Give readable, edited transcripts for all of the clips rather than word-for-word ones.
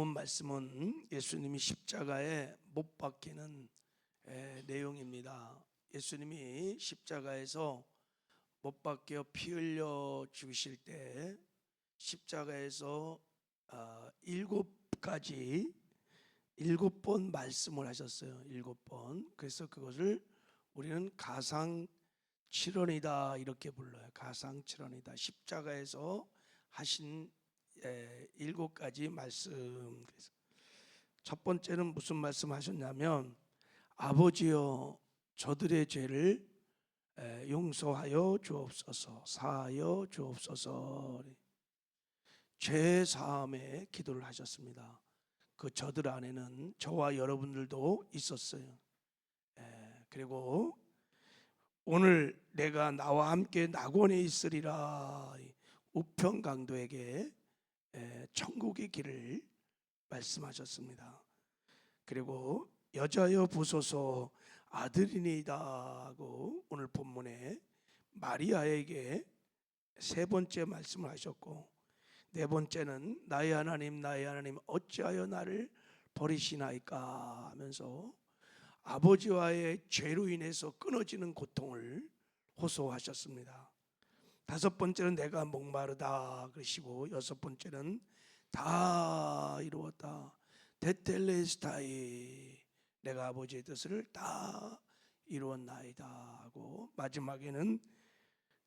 본문 말씀은 예수님이 십자가에 못 박히는 내용입니다. 예수님이 십자가에서 못 박혀 피 흘려 죽으실 때 십자가에서 7번 말씀을 하셨어요. 7번. 그래서 그것을 우리는 가상칠언이다 이렇게 불러요. 가상칠언이다. 십자가에서 하신 7가지 말씀. 그래서 첫 번째는 무슨 말씀하셨냐면, 아버지여 저들의 죄를 용서하여 주옵소서, 사하여 주옵소서. 죄 사함의 기도를 하셨습니다. 그 저들 안에는 저와 여러분들도 있었어요. 그리고 오늘 내가 나와 함께 낙원에 있으리라, 우편강도에게 천국의 길을 말씀하셨습니다. 그리고 여자여 보소서 아들이니이다 하고 오늘 본문에 마리아에게 세 번째 말씀을 하셨고, 네 번째는 나의 하나님 어찌하여 나를 버리시나이까 하면서 아버지와의 죄로 인해서 끊어지는 고통을 호소하셨습니다. 다섯 번째는 내가 목마르다 그러시고, 여섯 번째는 다 이루었다, 테텔레스타이, 내가 아버지의 뜻을 다 이루었나이다 하고, 마지막에는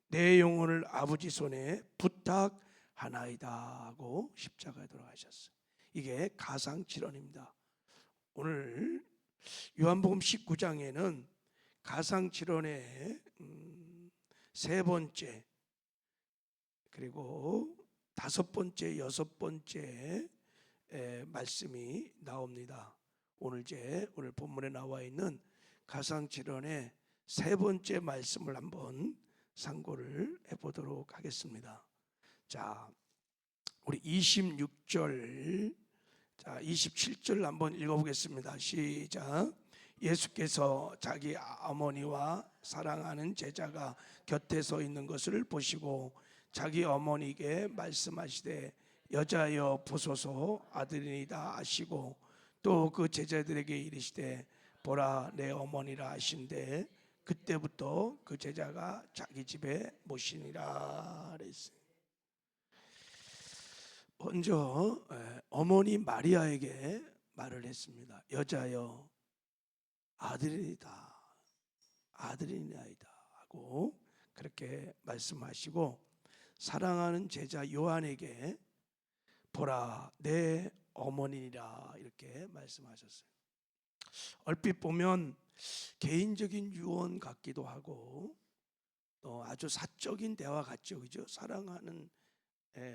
내 영혼을 아버지 손에 부탁하나이다 하고 십자가에 돌아가셨어요. 이게 가상칠언입니다. 오늘 요한복음 19장에는 가상칠언의 세 번째, 그리고 다섯 번째, 여섯 번째 말씀이 나옵니다. 오늘 본문에 나와 있는 가상칠언의 세 번째 말씀을 한번 상고를 해보도록 하겠습니다. 자, 우리 26절, 27절 한번 읽어보겠습니다. 시작. 예수께서 자기 어머니와 사랑하는 제자가 곁에 서 있는 것을 보시고 자기 어머니에게 말씀하시되 여자여 보소서 아들이니이다 하시고, 또 그 제자들에게 이르시되 보라 내 어머니라 하신대, 그때부터 그 제자가 자기 집에 모시니라 그랬어요. 먼저 어머니 마리아에게 말을 했습니다. 여자여 아들이다, 아들이니이다 하고 그렇게 말씀하시고, 사랑하는 제자 요한에게 보라 내 어머니라 이렇게 말씀하셨어요. 얼핏 보면 개인적인 유언 같기도 하고 또 아주 사적인 대화 같죠, 그죠? 사랑하는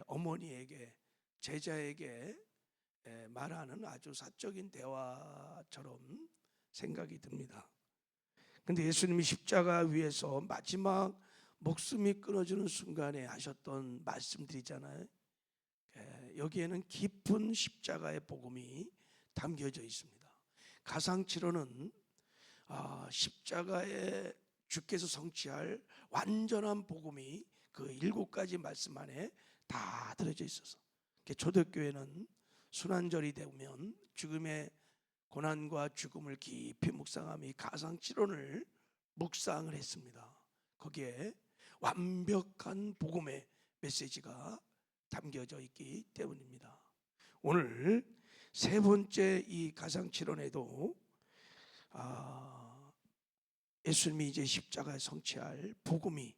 어머니에게, 제자에게 말하는 아주 사적인 대화처럼 생각이 듭니다. 근데 예수님이 십자가 위에서 마지막 목숨이 끊어지는 순간에 하셨던 말씀들이잖아요. 여기에는 깊은 십자가의 복음이 담겨져 있습니다. 가상칠언은 십자가에 주께서 성취할 완전한 복음이 그 7가지 말씀 안에 다 들어져 있어서, 초대교회는 순환절이 되면 죽음의 고난과 죽음을 깊이 묵상하며 이 가상칠언을 묵상을 했습니다. 거기에 완벽한 복음의 메시지가 담겨져 있기 때문입니다. 오늘 세 번째 이 가상칠언에도 예수님이 이제 십자가에 성취할 복음이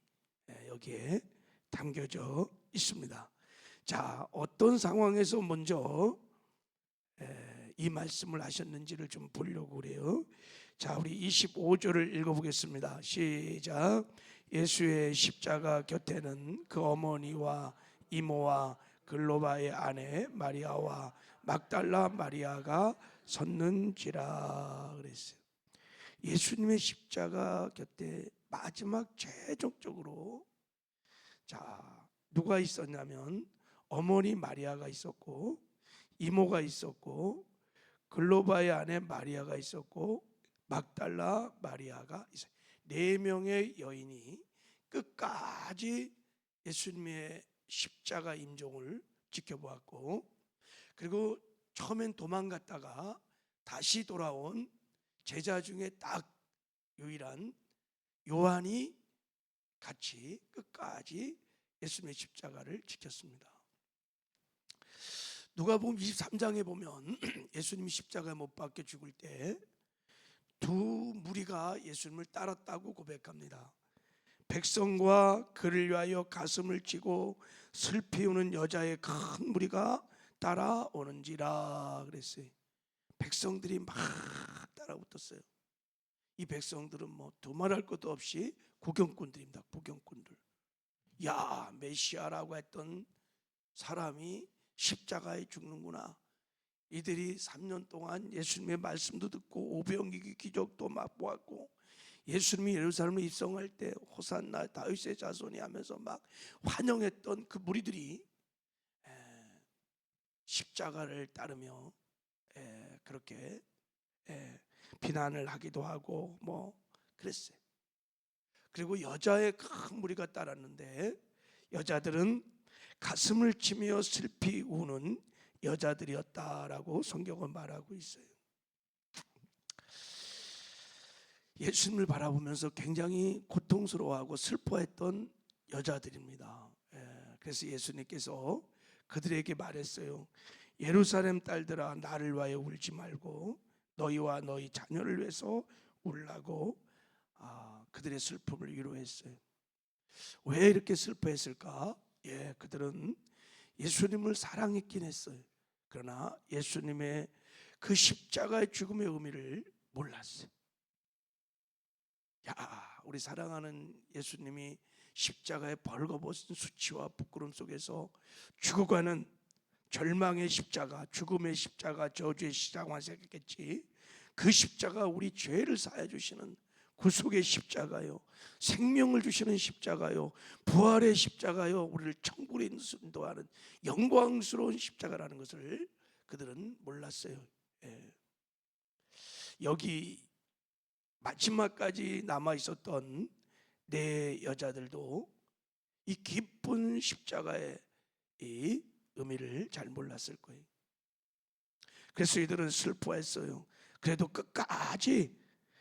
여기에 담겨져 있습니다. 자, 어떤 상황에서 먼저 이 말씀을 하셨는지를 좀 보려고 그래요. 자, 우리 25절을 읽어보겠습니다. 시작. 예수의 십자가 곁에는 그 어머니와 이모와 글로바의 아내 마리아와 막달라 마리아가 섰는지라 그랬어요. 예수님의 십자가 곁에 마지막 최종적으로 누가 있었냐면 어머니 마리아가 있었고, 이모가 있었고, 글로바의 아내 마리아가 있었고, 막달라 마리아가 있어요. 4명의 여인이 끝까지 예수님의 십자가 임종을 지켜보았고, 그리고 처음엔 도망갔다가 다시 돌아온 제자 중에 딱 유일한 요한이 같이 끝까지 예수님의 십자가를 지켰습니다. 누가복음 23장에 보면 예수님이 십자가에 못 박혀 죽을 때 두 무리가 예수님을 따랐다고 고백합니다. 백성과 그를 위하여 가슴을 치고 슬피 우는 여자의 큰 무리가 따라오는지라 그랬어요. 백성들이 막 따라붙었어요. 이 백성들은 뭐 두말할 것도 없이 구경꾼들입니다. 구경꾼들. 야, 메시아라고 했던 사람이 십자가에 죽는구나. 이들이 3년 동안 예수님의 말씀도 듣고 오병이기 기적도 맛보았고 예수님이 예루살렘에 입성할 때 호산나 다윗의 자손이 하면서 막 환영했던 그 무리들이 십자가를 따르며 그렇게 비난을 하기도 하고 뭐 그랬어요. 그리고 여자의 큰 무리가 따랐는데 여자들은 가슴을 치며 슬피 우는 여자들이었다라고 성경은 말하고 있어요. 예수님을 바라보면서 굉장히 고통스러워하고 슬퍼했던 여자들입니다. 그래서 예수님께서 그들에게 말했어요. 예루살렘 딸들아, 나를 위하여 울지 말고 너희와 너희 자녀를 위해서 울라고 그들의 슬픔을 위로했어요. 왜 이렇게 슬퍼했을까? 그들은 예수님을 사랑했긴 했어요. 그러나 예수님의 그 십자가의 죽음의 의미를 몰랐어요. 우리 사랑하는 예수님이 십자가에 벌거벗은 수치와 부끄러움 속에서 죽어가는 절망의 십자가, 죽음의 십자가, 저주의 십자가만 생각했지 그 십자가 우리 죄를 사해 주시는 구속의 십자가요, 생명을 주시는 십자가요, 부활의 십자가요, 우리를 천국에 인도하는 영광스러운 십자가라는 것을 그들은 몰랐어요. 여기 마지막까지 남아 있었던 네 여자들도 이 깊은 십자가의 이 의미를 잘 몰랐을 거예요. 그래서 이들은 슬퍼했어요. 그래도 끝까지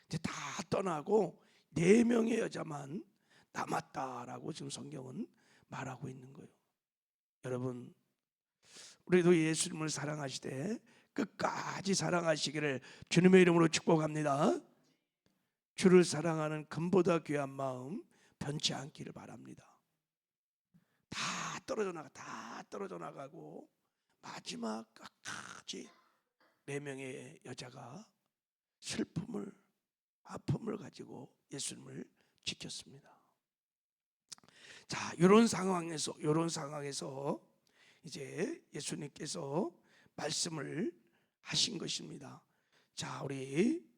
이제 다 떠나고 4명의 여자만 남았다라고 지금 성경은 말하고 있는 거예요. 여러분, 우리도 예수님을 사랑하시되 끝까지 사랑하시기를 주님의 이름으로 축복합니다. 주를 사랑하는 금보다 귀한 마음 변치 않기를 바랍니다. 다 떨어져 나가고 마지막 끝까지 4명의 여자가 슬픔을, 아픔을 가지고 예수님을 지켰습니다. 자, 이런 상황에서 이제 예수님께서 말씀을 하신 것입니다. 자, 우리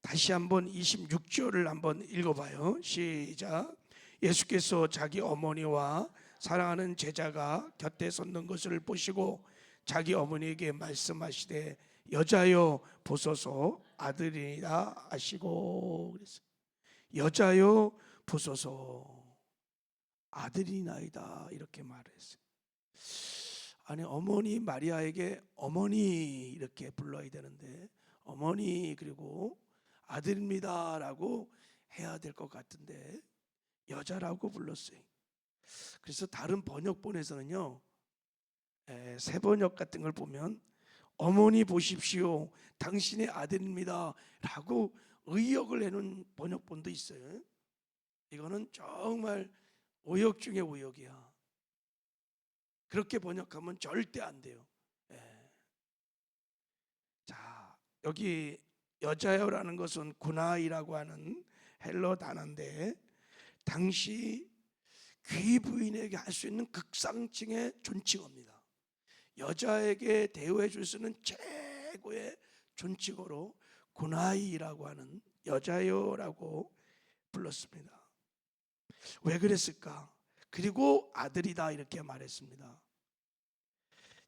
다시 한번 26절을 한번 읽어봐요. 시작. 예수께서 자기 어머니와 사랑하는 제자가 곁에 섰는 것을 보시고 자기 어머니에게 말씀하시되 여자여 보소서 아들이라 하시고 그랬어요. 여자여 보소서 아들이나이다 이렇게 말했어요. 아니, 어머니 마리아에게 어머니 이렇게 불러야 되는데 어머니 그리고 아들입니다 라고 해야 될 것 같은데 여자라고 불렀어요. 그래서 다른 번역본에서는요, 새 번역 같은 걸 보면 어머니 보십시오 당신의 아들입니다 라고 의역을 해놓은 번역본도 있어요. 이거는 정말 오역 중에 오역이야. 그렇게 번역하면 절대 안 돼요. 자, 여기 여자여라는 것은 구나이라고 하는 헬러 단어인데 당시 귀부인에게 할 수 있는 극상층의 존칭어입니다. 여자에게 대우해 줄 수 있는 최고의 존칭어로 구나이라고 하는 여자여라고 불렀습니다. 왜 그랬을까? 그리고 아들이다 이렇게 말했습니다.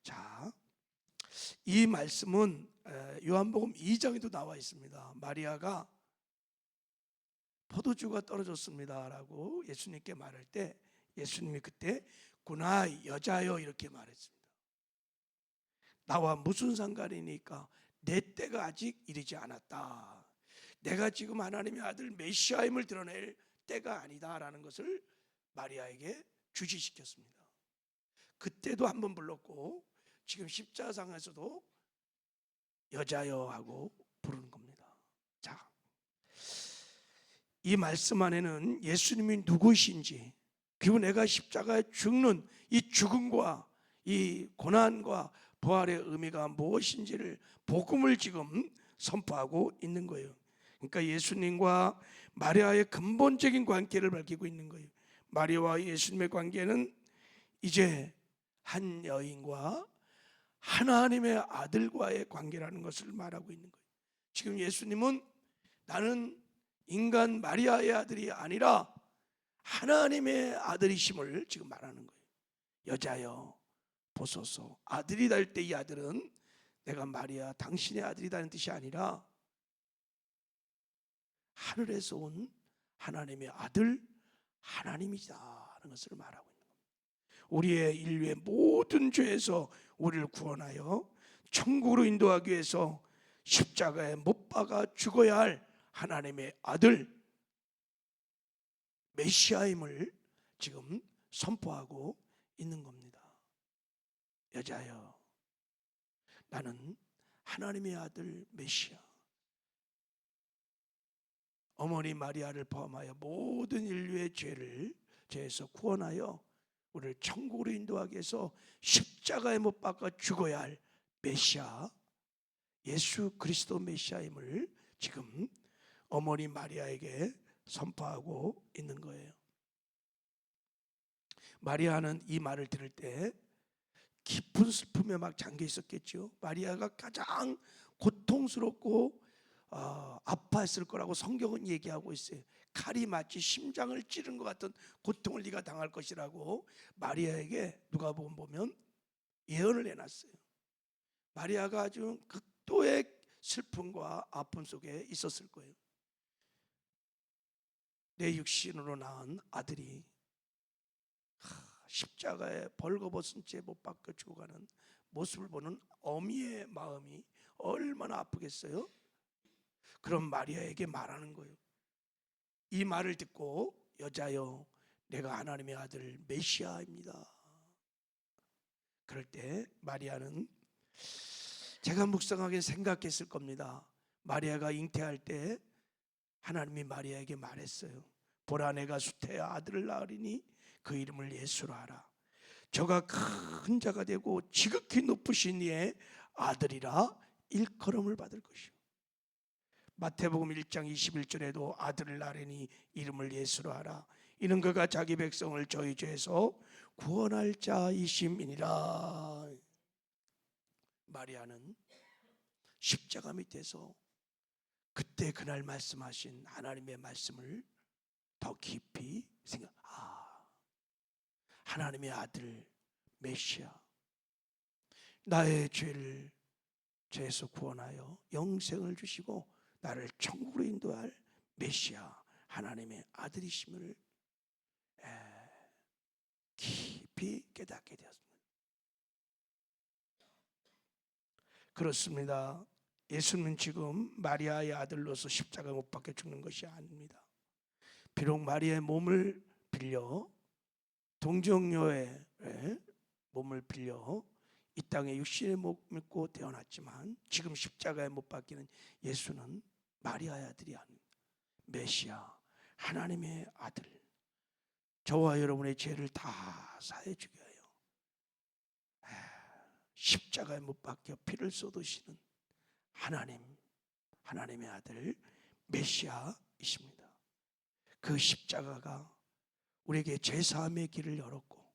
자, 이 말씀은 요한복음 2장에도 나와 있습니다. 마리아가 포도주가 떨어졌습니다 라고 예수님께 말할 때 예수님이 그때 구나이 여자여 이렇게 말했습니다. 나와 무슨 상관이니까 내 때가 아직 이르지 않았다. 내가 지금 하나님의 아들 메시아임을 드러낼 때가 아니다라는 것을 마리아에게 주지시켰습니다. 그때도 한번 불렀고 지금 십자상에서도 여자여 하고 부르는 겁니다. 자, 이 말씀 안에는 예수님이 누구이신지, 그리고 내가 십자가에 죽는 이 죽음과 이 고난과 부활의 의미가 무엇인지를 복음을 지금 선포하고 있는 거예요. 그러니까 예수님과 마리아의 근본적인 관계를 밝히고 있는 거예요. 마리아와 예수님의 관계는 이제 한 여인과 하나님의 아들과의 관계라는 것을 말하고 있는 거예요. 지금 예수님은 나는 인간 마리아의 아들이 아니라 하나님의 아들이심을 지금 말하는 거예요. 여자여 보소서, 아들이 될 때 이 아들은 내가 마리아 당신의 아들이라는 뜻이 아니라 하늘에서 온 하나님의 아들 하나님이다라는 것을 말하고 있는 겁니다. 우리의 인류의 모든 죄에서 우리를 구원하여 천국으로 인도하기 위해서 십자가에 못 박아 죽어야 할 하나님의 아들 메시아임을 지금 선포하고 있는 겁니다. 여자여, 나는 하나님의 아들 메시아, 어머니 마리아를 포함하여 모든 인류의 죄에서 구원하여 우리를 천국으로 인도하기 위해서 십자가에 못 박아 죽어야 할 메시아, 예수 그리스도 메시아임을 지금 어머니 마리아에게 선포하고 있는 거예요. 마리아는 이 말을 들을 때 깊은 슬픔에 막 잠겨 있었겠죠. 마리아가 가장 고통스럽고 아파했을 거라고 성경은 얘기하고 있어요. 칼이 마치 심장을 찌른 것 같은 고통을 네가 당할 것이라고 마리아에게 누가복음 보면 예언을 해놨어요. 마리아가 아주 극도의 슬픔과 아픔 속에 있었을 거예요. 내 육신으로 낳은 아들이 십자가에 벌거벗은 채 못 박혀 죽어가는 모습을 보는 어미의 마음이 얼마나 아프겠어요? 그럼 마리아에게 말하는 거예요. 이 말을 듣고 여자여, 내가 하나님의 아들 메시아입니다. 그럴 때 마리아는, 제가 묵상하게 생각했을 겁니다. 마리아가 잉태할 때 하나님이 마리아에게 말했어요. 보라, 내가 수태의 아들을 낳으리니 그 이름을 예수로 하라. 저가 큰 자가 되고 지극히 높으신 이의 아들이라 일컬음을 받을 것이요. 마태복음 1장 21절에도 아들을 낳으니 이름을 예수로 하라. 이는 그가 자기 백성을 저희 죄에서 구원할 자이심이니라. 마리아는 십자가 밑에서 그때 그날 말씀하신 하나님의 말씀을 더 깊이 하나님의 아들 메시아, 나의 죄에서 구원하여 영생을 주시고 나를 천국으로 인도할 메시아 하나님의 아들이심을 깊이 깨닫게 되었습니다. 그렇습니다. 예수님은 지금 마리아의 아들로서 십자가 못 박혀 죽는 것이 아닙니다. 비록 마리아의 몸을 빌려, 동정녀의 몸을 빌려 이 땅에 육신의 몸을 입고 태어났지만 지금 십자가에 못 박히는 예수는 마리아의 아들이 아닙니다. 메시아, 하나님의 아들, 저와 여러분의 죄를 다 사해 주게 하여 십자가에 못 박혀 피를 쏟으시는 하나님의 아들 메시아이십니다. 그 십자가가 우리에게 죄사함의 길을 열었고,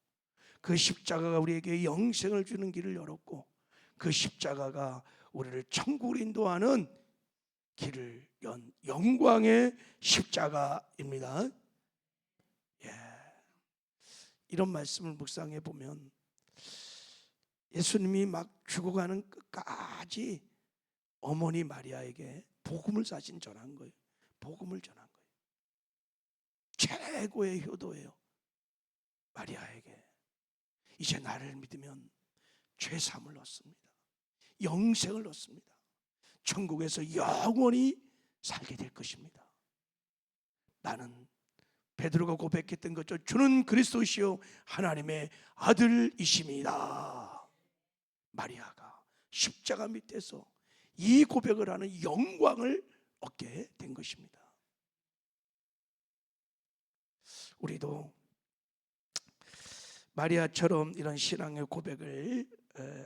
그 십자가가 우리에게 영생을 주는 길을 열었고, 그 십자가가 우리를 천국으로 인도하는 길을 연 영광의 십자가입니다. 이런 말씀을 묵상해 보면 예수님이 막 죽어가는 끝까지 어머니 마리아에게 복음을 사신 전한 거예요. 복음을 전한 거예요. 최고의 효도예요. 마리아에게 이제 나를 믿으면 죄 사함을 얻습니다. 영생을 얻습니다. 천국에서 영원히 살게 될 것입니다. 나는 베드로가 고백했던 것처럼 주는 그리스도시요 하나님의 아들이십니다. 마리아가 십자가 밑에서 이 고백을 하는 영광을 얻게 된 것입니다. 우리도 마리아처럼 이런 신앙의 고백을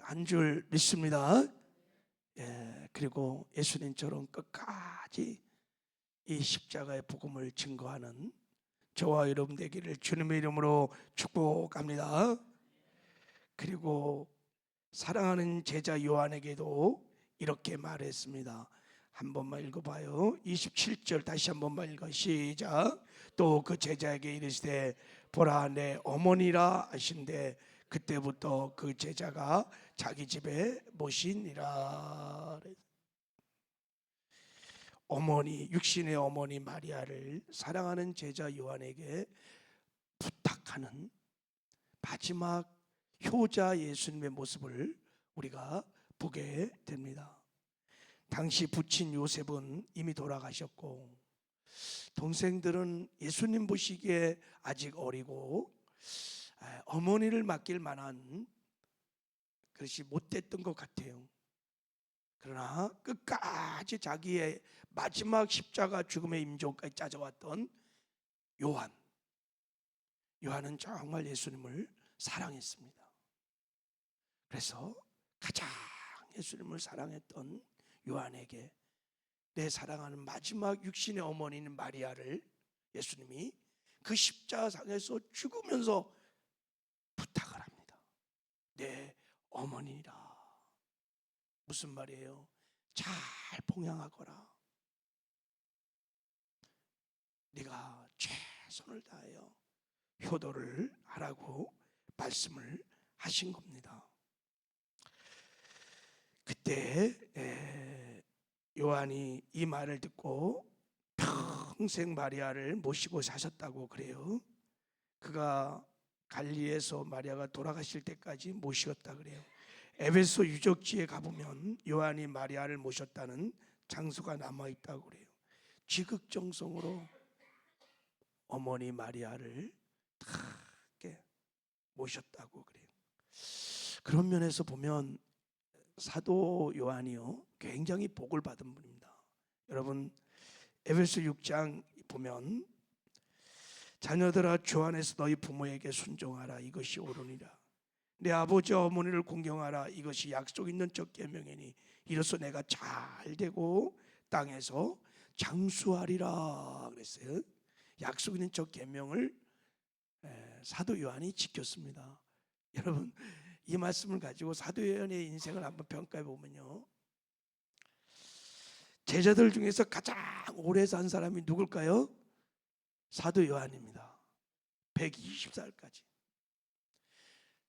한 줄 믿습니다. 그리고 예수님처럼 끝까지 이 십자가의 복음을 증거하는 저와 여러분 되기를 주님의 이름으로 축복합니다. 그리고 사랑하는 제자 요한에게도 이렇게 말했습니다. 한 번만 읽어봐요. 27절 다시 한 번만 읽어. 시작. 또 그 제자에게 이르시되 보라 내 어머니라 하신대 그때부터 그 제자가 자기 집에 모시니라. 어머니, 육신의 어머니 마리아를 사랑하는 제자 요한에게 부탁하는 마지막 효자 예수님의 모습을 우리가 보게 됩니다. 당시 부친 요셉은 이미 돌아가셨고 동생들은 예수님 보시기에 아직 어리고 어머니를 맡길 만한 그릇이 못됐던 것 같아요. 그러나 끝까지 자기의 마지막 십자가 죽음의 임종까지 찾아왔던 요한은 정말 예수님을 사랑했습니다. 그래서 가장 예수님을 사랑했던 요한에게 내 사랑하는 마지막 육신의 어머니인 마리아를 예수님이 그 십자가상에서 죽으면서 부탁을 합니다. 내 어머니라. 무슨 말이에요? 잘 봉양하거라. 네가 최선을 다하여 효도를 하라고 말씀을 하신 겁니다. 그때 요한이 이 말을 듣고 평생 마리아를 모시고 사셨다고 그래요. 그가 갈릴리에서 마리아가 돌아가실 때까지 모시었다 그래요. 에베소 유적지에 가보면 요한이 마리아를 모셨다는 장소가 남아있다고 그래요. 지극정성으로 어머니 마리아를 탁 모셨다고 그래요. 그런 면에서 보면 사도 요한이요 굉장히 복을 받은 분입니다. 여러분 에베소 6장 보면 자녀들아 주 안에서 너희 부모에게 순종하라 이것이 옳으니라. 내 아버지와 어머니를 공경하라 이것이 약속 있는 첫 계명이니 이로써 내가 잘 되고 땅에서 장수하리라 그랬어요. 약속 있는 첫 계명을 사도 요한이 지켰습니다. 여러분 이 말씀을 가지고 사도 요한의 인생을 한번 평가해 보면요, 제자들 중에서 가장 오래 산 사람이 누굴까요? 사도 요한입니다. 120살까지.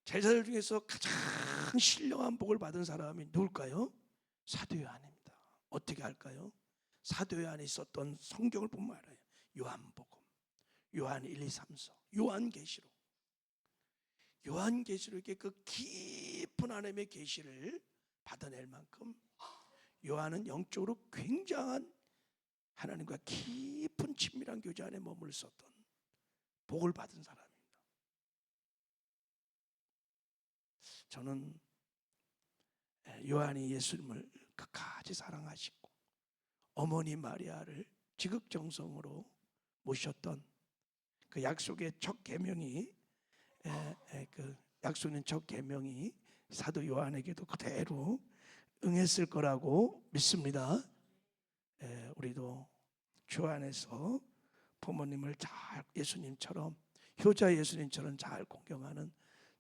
제자들 중에서 가장 신령한 복을 받은 사람이 누굴까요? 사도 요한입니다. 어떻게 할까요? 사도 요한이 썼던 성경을 보면 알아요. 요한복음, 요한 1, 2, 3서, 요한계시록. 요한계시록의 그 깊은 하나님의 계시를 받아낼 만큼 요한은 영적으로 굉장한 하나님과 깊은 친밀한 교제 안에 머물렀었던 복을 받은 사람입니다. 저는 요한이 예수님을 끝까지 사랑하시고 어머니 마리아를 지극정성으로 모셨던 그 약속의 첫 계명이 그 약속의 첫 계명이 사도 요한에게도 그대로 응했을 거라고 믿습니다. 우리도 주 안에서 부모님을 잘 예수님처럼 효자 예수님처럼 잘 공경하는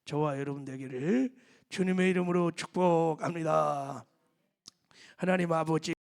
저와 여러분 되기를 주님의 이름으로 축복합니다. 하나님 아버지